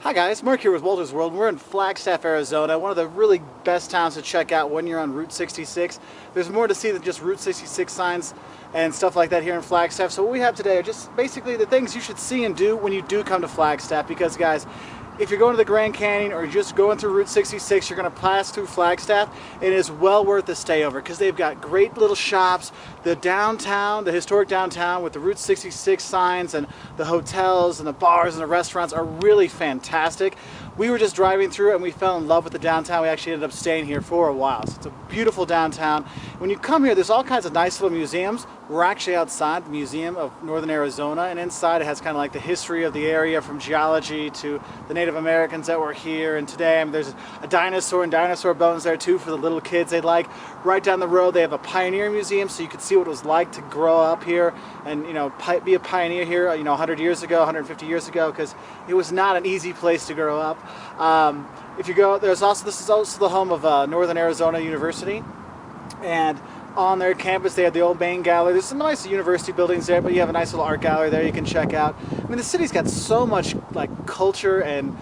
Hi guys, Mark here with Walter's World. We're in Flagstaff, Arizona, one of the really best towns to check out when you're on Route 66. There's more to see than just Route 66 signs and stuff like that here in Flagstaff. So what we have today are just basically the things you should see and do when you do come to Flagstaff, because guys, if you're going to the Grand Canyon or just going through Route 66, you're going to pass through Flagstaff. It is well worth the stay over because they've got great little shops. The downtown, the historic downtown with the Route 66 signs and the hotels and the bars and the restaurants are really fantastic. We were just driving through and we fell in love with the downtown. We actually ended up staying here for a while. So it's a beautiful downtown. When you come here, there's all kinds of nice little museums. We're actually outside the Museum of Northern Arizona, and inside it has kind of like the history of the area, from geology to the Native Americans that were here. And today, there's a dinosaur and dinosaur bones there too for the little kids they'd like. Right down the road, they have a pioneer museum, so you could see what it was like to grow up here and, you know, be a pioneer here, 100 years ago, 150 years ago, because it was not an easy place to grow up. If you go, this is also the home of Northern Arizona University, and on their campus they have the old main gallery. There's some nice university buildings there, but you have a nice little art gallery there you can check out. I mean, the city's got so much like culture and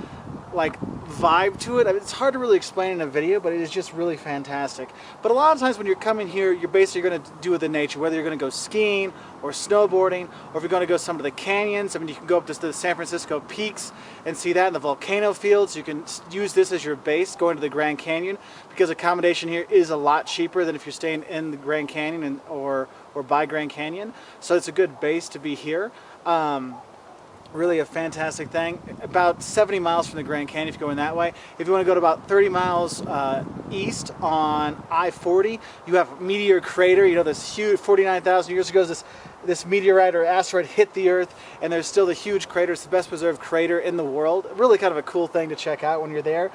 like vibe to it. I mean, it's hard to really explain in a video, but it is just really fantastic. But a lot of times when you're coming here, you're basically going to do with the nature, whether you're going to go skiing or snowboarding, or if you're going to go some of the canyons. I mean, you can go up to the San Francisco peaks and see that in the volcano fields. You can use this as your base going to the Grand Canyon, because accommodation here is a lot cheaper than if you're staying in the Grand Canyon or by Grand Canyon. So it's a good base to be here. Really a fantastic thing. About 70 miles from the Grand Canyon if you're going that way. If you want to go to about 30 miles east on I-40, you have Meteor Crater. You know, this huge 49,000 years ago, this meteorite or asteroid hit the Earth, and there's still the huge crater. It's the best preserved crater in the world. Really kind of a cool thing to check out when you're there.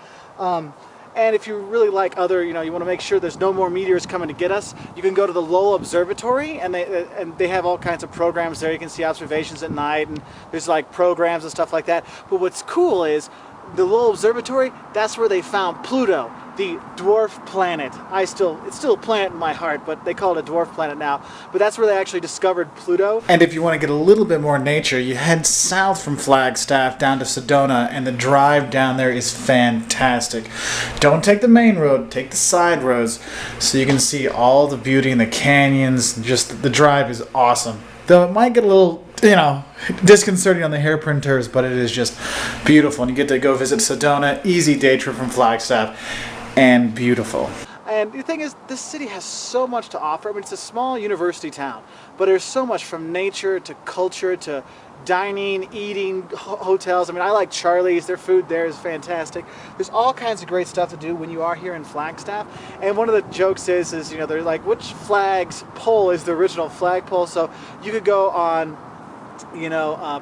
And if you really like other, you want to make sure there's no more meteors coming to get us, you can go to the Lowell Observatory, and they have all kinds of programs there. You can see observations at night, and there's like programs and stuff like that. But what's cool is the Lowell Observatory, that's where they found Pluto, the dwarf planet. It's still a planet in my heart, but they call it a dwarf planet now. But that's where they actually discovered Pluto. And if you want to get a little bit more nature, you head south from Flagstaff down to Sedona, and the drive down there is fantastic. Don't take the main road, take the side roads, so you can see all the beauty in the canyons. Just the drive is awesome. Though it might get a little, disconcerting on the hairpin curves, but it is just beautiful. And you get to go visit Sedona, easy day trip from Flagstaff, and beautiful. And the thing is, this city has so much to offer. I mean, it's a small university town, but there's so much, from nature to culture to dining, eating, hotels. I mean, I like Charlie's. Their food there is fantastic. There's all kinds of great stuff to do when you are here in Flagstaff. And one of the jokes is they're like, which flag's pole is the original flagpole? So you could go on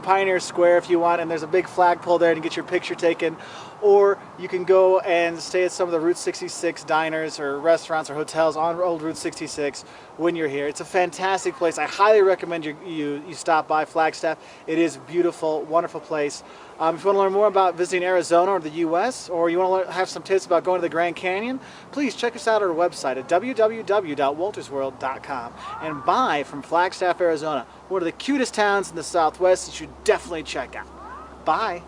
Pioneer Square if you want, and there's a big flagpole there and get your picture taken. Or you can go and stay at some of the Route 66 diners or restaurants or hotels on old Route 66 when you're here. It's a fantastic place. I highly recommend you stop by Flagstaff. It is a beautiful, wonderful place. If you want to learn more about visiting Arizona or the U.S., or you want to have some tips about going to the Grand Canyon, please check us out at our website at www.waltersworld.com and buy from Flagstaff, Arizona, one of the cutest towns in the Southwest. You should definitely check out. Bye.